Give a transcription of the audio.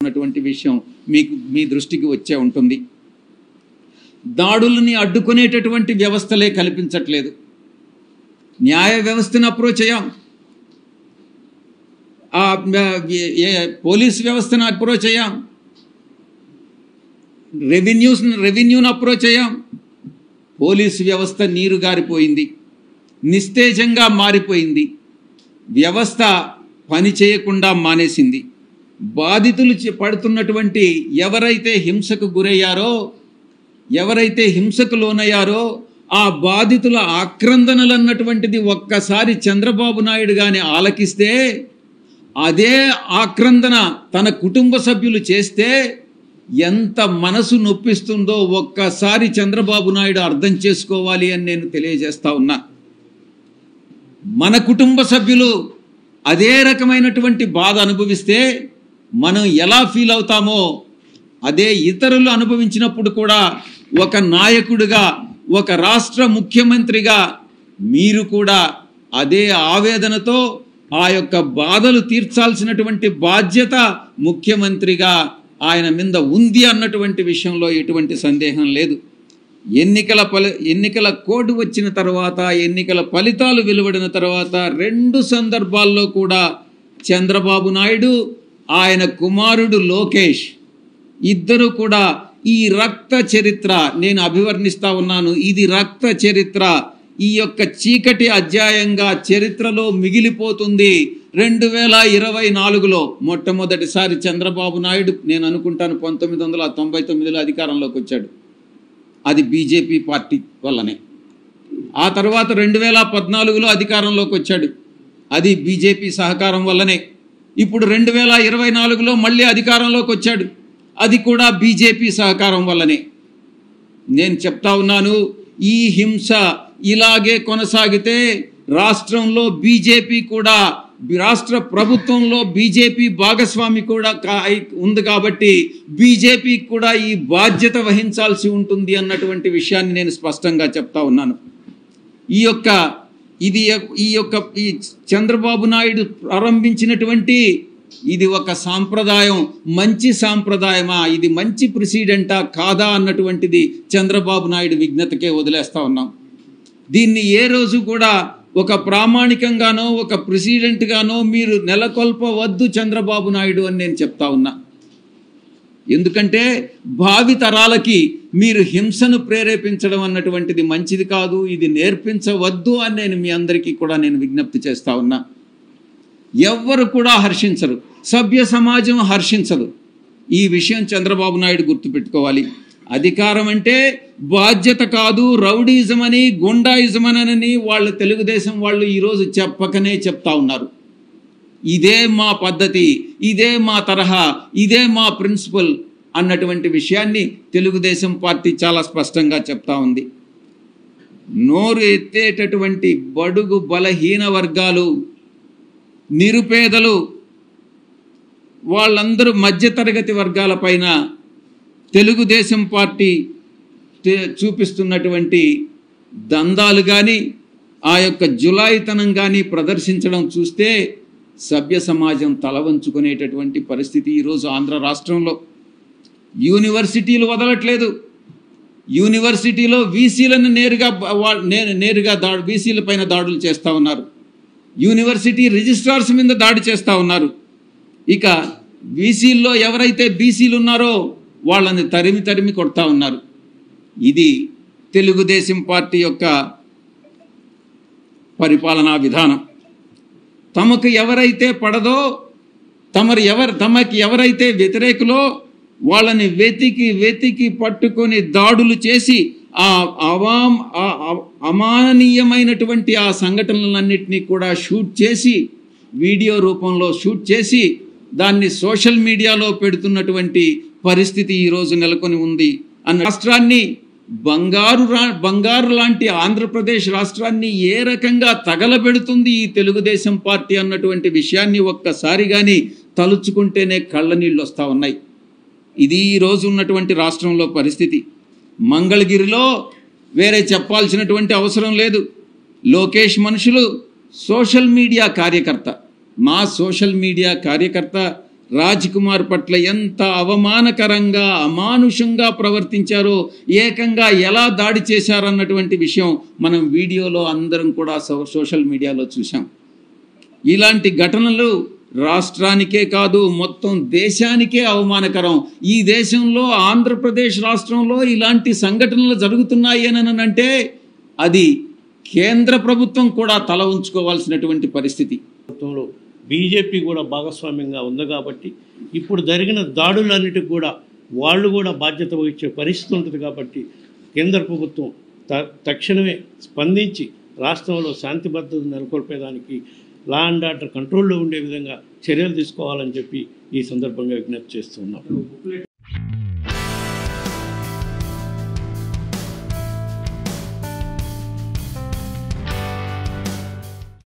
ఉన్నటువంటి విషయం మీ దృష్టికి వచ్చే ఉంటుంది. దాడులని అడ్డుకునేటటువంటి వ్యవస్థలే కల్పించట్లేదు. న్యాయ వ్యవస్థను అప్రోచ్ అయ్యాం, పోలీస్ వ్యవస్థను అప్రోచ్ అయ్యాం, రెవెన్యూను అప్రోచ్ అయ్యాం. పోలీసు వ్యవస్థ నీరు గారిపోయింది, నిస్తేజంగా మారిపోయింది. వ్యవస్థ పని చేయకుండా మానేసింది. బాధితులు పడుతున్నటువంటి ఎవరైతే హింసకు గురయ్యారో, ఎవరైతే హింసకు లోనయ్యారో ఆ బాధితుల ఆక్రందనలు అన్నటువంటిది ఒక్కసారి చంద్రబాబు నాయుడు గాని ఆలకిస్తే, అదే ఆక్రందన తన కుటుంబ సభ్యులు చేస్తే ఎంత మనసు నొప్పిస్తుందో ఒక్కసారి చంద్రబాబు నాయుడు అర్థం చేసుకోవాలి అని నేను తెలియజేస్తా ఉన్నా. మన కుటుంబ సభ్యులు అదే రకమైనటువంటి బాధ అనుభవిస్తే మనం ఎలా ఫీల్ అవుతామో అదే ఇతరులు అనుభవించినప్పుడు కూడా ఒక నాయకుడిగా, ఒక రాష్ట్ర ముఖ్యమంత్రిగా మీరు కూడా అదే ఆవేదనతో ఆ యొక్క బాధలు తీర్చాల్సినటువంటి బాధ్యత ముఖ్యమంత్రిగా ఆయన మీద ఉంది అన్నటువంటి విషయంలో ఎటువంటి సందేహం లేదు. ఎన్నికల కోడ్ వచ్చిన తర్వాత, ఎన్నికల ఫలితాలు వెలువడిన తర్వాత 2 సందర్భాల్లో కూడా చంద్రబాబు నాయుడు, ఆయన కుమారుడు లోకేష్ ఇద్దరు కూడా ఈ రక్త చరిత్ర నేను అభివర్ణిస్తా ఉన్నాను. ఇది రక్త చరిత్ర, ఈ యొక్క చీకటి అధ్యాయంగా చరిత్రలో మిగిలిపోతుంది. 2024లో మొట్టమొదటిసారి చంద్రబాబు నాయుడు, నేను అనుకుంటాను 1999లో అధికారంలోకి వచ్చాడు. అది బీజేపీ పార్టీ వల్లనే. ఆ తర్వాత 2014లో అధికారంలోకి వచ్చాడు, అది బీజేపీ సహకారం వల్లనే. ఇప్పుడు 2024లో మళ్ళీ అధికారంలోకి వచ్చాడు, అది కూడా బీజేపీ సహకారం వల్లనే. నేను చెప్తా ఉన్నాను, ఈ హింస ఇలాగే కొనసాగితే రాష్ట్రంలో బీజేపీ కూడా, రాష్ట్ర ప్రభుత్వంలో బీజేపీ భాగస్వామి కూడా ఉంది కాబట్టి బీజేపీకి కూడా ఈ బాధ్యత వహించాల్సి ఉంటుంది అన్నటువంటి విషయాన్ని నేను స్పష్టంగా చెప్తా ఉన్నాను. ఈ చంద్రబాబు నాయుడు ప్రారంభించినటువంటి ఇది ఒక సాంప్రదాయం, మంచి సాంప్రదాయమా, ఇది మంచి ప్రెసిడెంటా కాదా అన్నటువంటిది చంద్రబాబు నాయుడు విజ్ఞతకే వదిలేస్తా ఉన్నాం. దీన్ని ఏ రోజు కూడా ఒక ప్రామాణికంగానో ఒక ప్రెసిడెంట్గానో మీరు నెలకొల్పవద్దు చంద్రబాబు నాయుడు అని నేను చెప్తా ఉన్నా. ఎందుకంటే భావి తరాలకి మీరు హింసను ప్రేరేపించడం అన్నటువంటిది మంచిది కాదు, ఇది నేర్పించవద్దు అని నేను మీ అందరికీ కూడా నేను విజ్ఞప్తి చేస్తా ఉన్నా. ఎవ్వరు కూడా హర్షించరు, సభ్య సమాజం హర్షించదు. ఈ విషయం చంద్రబాబు నాయుడు గుర్తుపెట్టుకోవాలి. అధికారం అంటే బాధ్యత కాదు, రౌడీజం అని, గుండాయిజం అని వాళ్ళు తెలుగుదేశం వాళ్ళు ఈరోజు చెప్పకనే చెప్తా ఉన్నారు. ఇదే మా పద్ధతి, ఇదే మా తరహా, ఇదే మా ప్రిన్సిపల్ అన్నటువంటి విషయాన్ని తెలుగుదేశం పార్టీ చాలా స్పష్టంగా చెప్తా ఉంది. నోరు ఎత్తేటటువంటి బడుగు బలహీన వర్గాలు, నిరుపేదలు, వాళ్ళందరూ మధ్యతరగతి వర్గాల పైన తెలుగుదేశం పార్టీ చూపిస్తున్నటువంటి దందాలు కానీ, ఆ యొక్క జులాయితనం కానీ ప్రదర్శించడం చూస్తే సభ్య సమాజం తల వంచుకునేటటువంటి పరిస్థితి ఈరోజు ఆంధ్ర రాష్ట్రంలో. యూనివర్సిటీలు వదలట్లేదు. యూనివర్సిటీలో వీసీలను నేరుగా వీసీల పైన దాడులు చేస్తూ ఉన్నారు. యూనివర్సిటీ రిజిస్ట్రార్స్ మీద దాడి చేస్తూ ఉన్నారు. ఇక వీసీల్లో ఎవరైతే బీసీలు ఉన్నారో వాళ్ళని తరిమి కొడతా ఉన్నారు. ఇది తెలుగుదేశం పార్టీ యొక్క పరిపాలనా విధానం. తమకు ఎవరైతే పడదో, తమకి ఎవరైతే వ్యతిరేకులో వాళ్ళని వెతికి పట్టుకొని దాడులు చేసి అమాననీయమైనటువంటి ఆ సంఘటనలన్నింటినీ కూడా షూట్ చేసి, వీడియో రూపంలో షూట్ చేసి దాన్ని సోషల్ మీడియాలో పెడుతున్నటువంటి పరిస్థితి ఈరోజు నెలకొని ఉంది. రాష్ట్రాన్ని బంగారు లాంటి ఆంధ్రప్రదేశ్ రాష్ట్రాన్ని ఏ రకంగా తగలబెడుతుంది ఈ తెలుగుదేశం పార్టీ అన్నటువంటి విషయాన్ని ఒక్కసారి కానీ తలుచుకుంటేనే కళ్ళ నీళ్ళు వస్తూ ఉన్నాయి. ఇది ఈరోజు ఉన్నటువంటి రాష్ట్రంలో పరిస్థితి. మంగళగిరిలో వేరే చెప్పాల్సినటువంటి అవసరం లేదు. లోకేష్ మనుషులు సోషల్ మీడియా కార్యకర్త, మా సోషల్ మీడియా కార్యకర్త రాజ్ కుమార్ పట్ల ఎంత అవమానకరంగా అమానుషంగా ప్రవర్తించారో, ఏకంగా ఎలా దాడి చేశారన్నటువంటి విషయం మనం వీడియోలో అందరం కూడా సోషల్ మీడియాలో చూసాం. ఇలాంటి ఘటనలు రాష్ట్రానికే కాదు మొత్తం దేశానికే అవమానకరం. ఈ దేశంలో ఆంధ్రప్రదేశ్ రాష్ట్రంలో ఇలాంటి సంఘటనలు జరుగుతున్నాయి అని అంటే అది కేంద్ర ప్రభుత్వం కూడా తల ఉంచుకోవాల్సినటువంటి పరిస్థితి. ప్రభుత్వంలో బీజేపీ కూడా భాగస్వామ్యంగా ఉంది కాబట్టి ఇప్పుడు జరిగిన దాడులన్నిటికి కూడా వాళ్ళు కూడా బాధ్యత వహించే పరిస్థితి ఉంటుంది. కాబట్టి కేంద్ర ప్రభుత్వం తక్షణమే స్పందించి రాష్ట్రంలో శాంతి భద్రత నెలకొల్పేదానికి, లా అండ్ ఆర్డర్ కంట్రోల్లో ఉండే విధంగా చర్యలు తీసుకోవాలని చెప్పి ఈ సందర్భంగా విజ్ఞప్తి చేస్తున్నాం.